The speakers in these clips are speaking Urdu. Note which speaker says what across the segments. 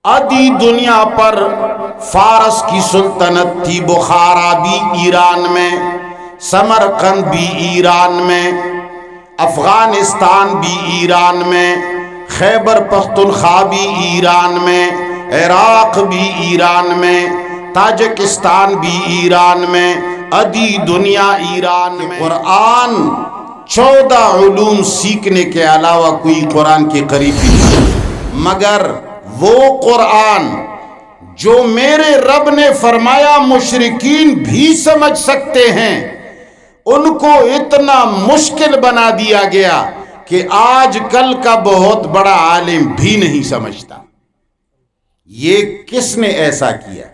Speaker 1: آدھی دنیا پر فارس کی سلطنت تھی، بخارا بھی ایران میں، سمرقند بھی ایران میں، افغانستان بھی ایران میں، خیبر پختونخوا بھی ایران میں، عراق بھی ایران میں، تاجکستان بھی ایران میں، آدھی دنیا ایران میں۔ قرآن 14 علوم سیکھنے کے علاوہ کوئی قرآن کے قریب نہیں، مگر وہ قرآن جو میرے رب نے فرمایا مشرکین بھی سمجھ سکتے ہیں، ان کو اتنا مشکل بنا دیا گیا کہ آج کل کا بہت بڑا عالم بھی نہیں سمجھتا۔ یہ کس نے ایسا کیا؟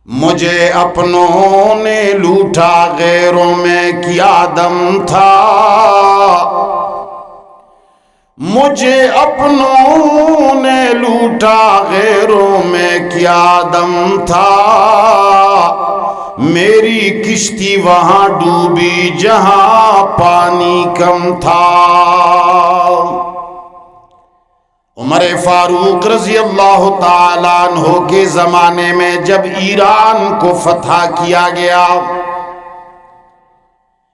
Speaker 1: مجھے اپنوں نے لوٹا غیروں میں کیا دم تھا، مجھے اپنوں نے لوٹا غیروں میں کیا دم تھا، میری کشتی وہاں ڈوبی جہاں پانی کم تھا۔ عمر فاروق رضی اللہ تعالیٰ عنہ کے زمانے میں جب ایران کو فتح کیا گیا،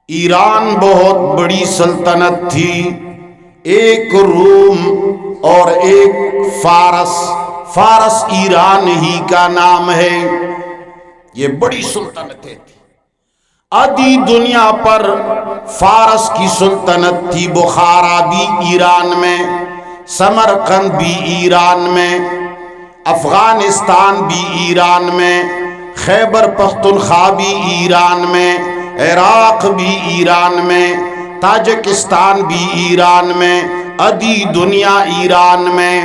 Speaker 1: ایران بہت بڑی سلطنت تھی، ایک روم اور ایک فارس، فارس ایران ہی کا نام ہے، یہ بڑی سلطنتیں تھی۔ آدھی دنیا پر فارس کی سلطنت تھی، بخارا بھی ایران میں، سمرقند بھی ایران میں، افغانستان بھی ایران میں، خیبر پختونخوا بھی ایران میں، عراق بھی ایران میں، تاجکستان بھی ایران میں، آدھی دنیا ایران میں۔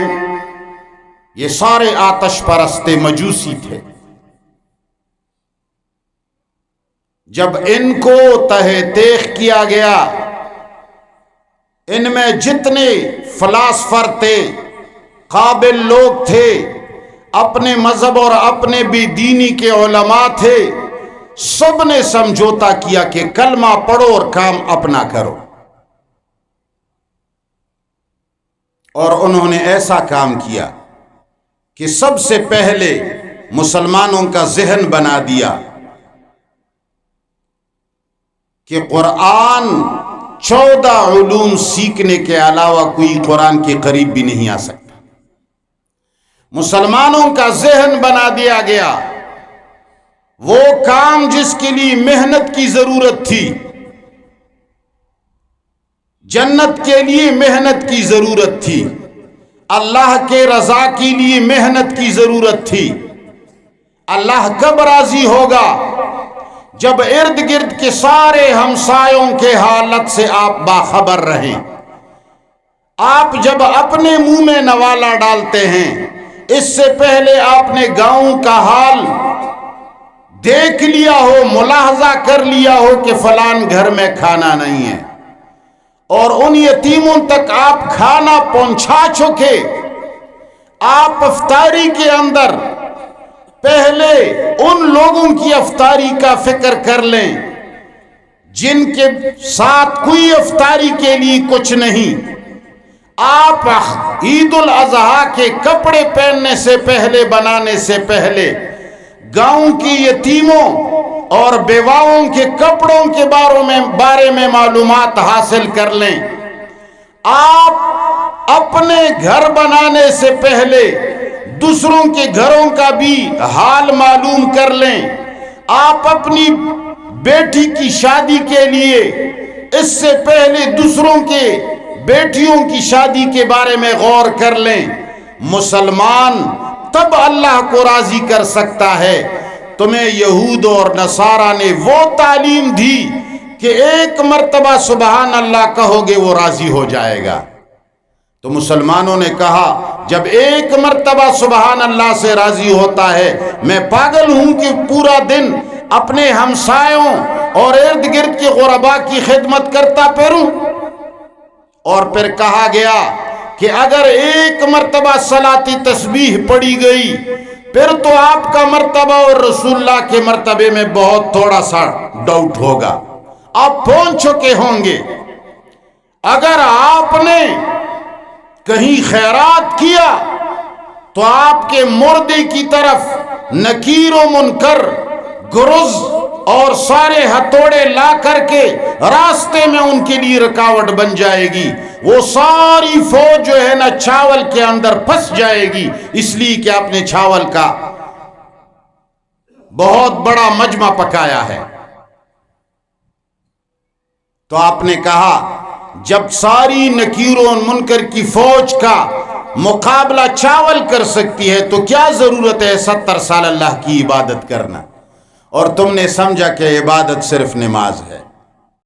Speaker 1: یہ سارے آتش پرست مجوسی تھے۔ جب ان کو تہہ تیغ کیا گیا، ان میں جتنے فلاسفر تھے، قابل لوگ تھے، اپنے مذہب اور اپنے بھی دینی کے علماء تھے، سب نے سمجھوتا کیا کہ کلمہ پڑھو اور کام اپنا کرو، اور انہوں نے ایسا کام کیا کہ سب سے پہلے مسلمانوں کا ذہن بنا دیا کہ قرآن 14 علوم سیکھنے کے علاوہ کوئی قرآن کے قریب بھی نہیں آ سکتا۔ مسلمانوں کا ذہن بنا دیا گیا، وہ کام جس کے لیے محنت کی ضرورت تھی، جنت کے لیے محنت کی ضرورت تھی، اللہ کے رضا کے لیے محنت کی ضرورت تھی۔ اللہ کب راضی ہوگا؟ جب ارد گرد کے سارے ہمسایوں کے حالت سے آپ باخبر رہیں۔ آپ جب اپنے منہ میں نوالا ڈالتے ہیں، اس سے پہلے آپ نے گاؤں کا حال دیکھ لیا ہو، ملاحظہ کر لیا ہو کہ فلان گھر میں کھانا نہیں ہے، اور ان یتیموں تک آپ کھانا پہنچا چکے۔ آپ افطاری کے اندر پہلے ان لوگوں کی افطاری کا فکر کر لیں جن کے ساتھ کوئی افطاری کے لیے کچھ نہیں۔ آپ عید الاضحیٰ کے کپڑے پہننے سے پہلے، بنانے سے پہلے، گاؤں کی یتیموں اور بیواؤں کے کپڑوں کے بارے میں معلومات حاصل کر لیں۔ آپ اپنے گھر بنانے سے پہلے دوسروں کے گھروں کا بھی حال معلوم کر لیں۔ آپ اپنی بیٹی کی شادی کے لیے اس سے پہلے دوسروں کے بیٹیوں کی شادی کے بارے میں غور کر لیں۔ مسلمان تب اللہ کو راضی کر سکتا ہے۔ تمہیں یہود اور نصارہ نے وہ تعلیم دی کہ ایک مرتبہ سبحان اللہ کہو گے وہ راضی ہو جائے گا، تو مسلمانوں نے کہا جب ایک مرتبہ سبحان اللہ سے راضی ہوتا ہے، میں پاگل ہوں کہ پورا دن اپنے ہمسایوں اور ارد گرد کے غرباء کی خدمت کرتا پھروں۔ اور پھر کہا گیا کہ اگر ایک مرتبہ صلاۃ تسبیح پڑھی گئی، پھر تو آپ کا مرتبہ اور رسول اللہ کے مرتبے میں بہت تھوڑا سا ڈاؤٹ ہوگا، آپ پہنچ چکے ہوں گے۔ اگر آپ نے کہیں خیرات کیا تو آپ کے مردے کی طرف نکیر و منکر، گرز اور سارے ہتھوڑے لا کر کے راستے میں ان کے لیے رکاوٹ بن جائے گی. وہ ساری فوج جو ہے نا چاول کے اندر پھنس جائے گی، اس لیے کہ آپ نے چاول کا بہت بڑا مجمع پکایا ہے. تو آپ نے کہا جب ساری نکیر و منکر کی فوج کا مقابلہ چاول کر سکتی ہے تو کیا ضرورت ہے 70 سال اللہ کی عبادت کرنا؟ اور تم نے سمجھا کہ عبادت صرف نماز ہے.